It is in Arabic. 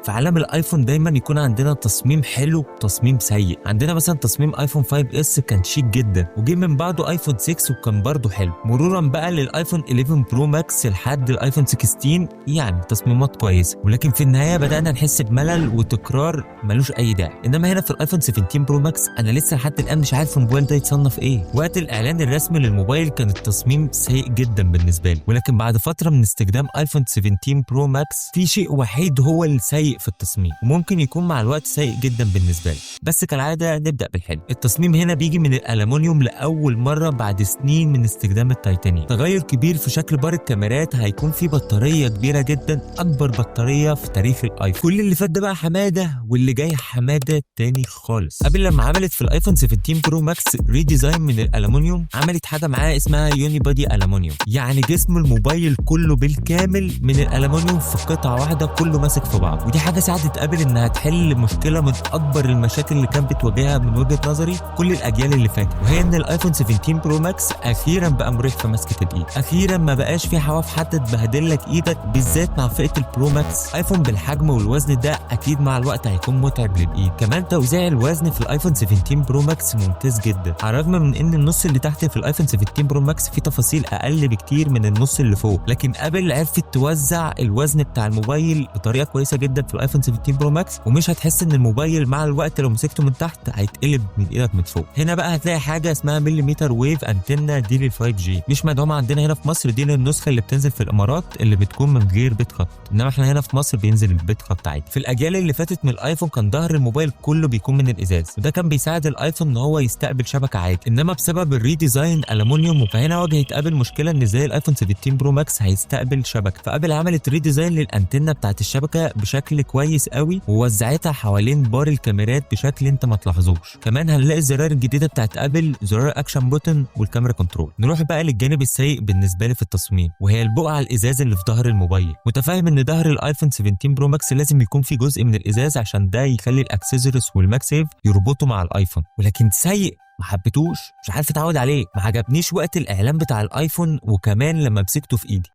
في عالم الايفون دايما يكون عندنا تصميم حلو تصميم سيء. عندنا مثلا تصميم ايفون 5 اس كان شيك جدا، وجي من بعده ايفون 6 وكان برضه حلو، مرورا بقى للايفون 11 برو ماكس لحد الايفون 16 يعني تصميمات كويسه، ولكن في النهايه بدانا نحس بملل وتكرار ملوش اي داعي. انما هنا في الايفون 17 برو ماكس انا لسه لحد الان مش عارف الموبايل ده يتصنف ايه. وقت الاعلان الرسمي للموبايل كان التصميم سيء جدا بالنسبه لي، ولكن بعد فتره من استخدام ايفون 17 برو ماكس في شيء وحيد هو السيء في التصميم، وممكن يكون مع الوقت سيء جدا بالنسبه لي. بس كالعاده نبدا بالحلو. التصميم هنا بيجي من الالومنيوم لاول مره بعد سنين من استخدام التيتانيوم. تغير كبير في شكل بار الكاميرات، هيكون في بطاريه كبيره جدا، اكبر بطاريه في تاريخ الايفون. كل اللي فات ده بقى حماده، واللي جاي حماده تاني خالص. قبل لما عملت في الايفون 17 برو ماكس ريديزاين من الالومنيوم، عملت حاجه معاه اسمها يوني بادي الومنيوم، يعني جسم الموبايل كله بالكامل من الالومنيوم في قطعه واحده كله ماسك في بعض. ودي حاجه ساعدت ابل انها تحل مشكله من اكبر المشاكل اللي كانت بتواجهها من وجهه نظري كل الاجيال اللي فاتت، وهي ان الايفون 17 برو ماكس اخيرا بقى مريح في مسكه الايد. اخيرا ما بقاش في حواف حتى تبهدل لك ايدك، بالذات مع فئه البرو ماكس. ايفون بالحجم والوزن ده اكيد مع الوقت هيكون متعب للايد. كمان توزيع الوزن في الايفون 17 برو ماكس ممتاز جدا، على الرغم من ان النص اللي تحت في الايفون 17 برو ماكس فيه تفاصيل اقل بكتير من النص اللي فوق، لكن ابل عرفت توزع الوزن بتاع الموبايل بطريقه كويسه جدا في الايفون 17 برو ماكس، ومش هتحس ان الموبايل مع الوقت لو مسكته من تحت هيتقلب من ايدك من فوق. هنا بقى هتلاقي حاجه اسمها مليمتر ويف انتنا دي لل 5 جي، مش مدعومه عندنا هنا في مصر، دي للنسخه اللي بتنزل في الامارات اللي بتكون من غير بيت خط، انما احنا هنا في مصر بينزل البيت خط عادي. في الاجيال اللي فاتت من الايفون كان ظهر الموبايل كله بيكون من الازاز، وده كان بيساعد الايفون ان هو يستقبل شبكه عادي، انما بسبب الريديزاين الومنيوم فهنا واجهت ابل مشكله ان ازاي الايفون 17 برو ماكس هيستقبل شبكه. فابل عملت ريديزاين للانتنه بتاعت الشبكه بشكل كويس قوي، ووزعتها حوالين بار الكاميرات بشكل انت ما تلاحظوش. كمان هنلاقي الزرار الجديده بتاعت ابل، زرار اكشن بوتن والكاميرا كنترول. نروح بقى للجانب السيء بالنسبه لي في التصميم، وهي البقعه الازاز اللي في ظهر الموبايل. متفاهم ان ظهر الايفون 17 برو ماكس لازم يكون فيه جزء من الازاز عشان ده يخلي الاكسسوارز والماكسيف يربطوا مع الايفون، ولكن سيء ما حبيتوش، مش عارف اتعود عليه، ما عجبنيش وقت الاعلان بتاع الايفون، وكمان لما مسكته في ايدي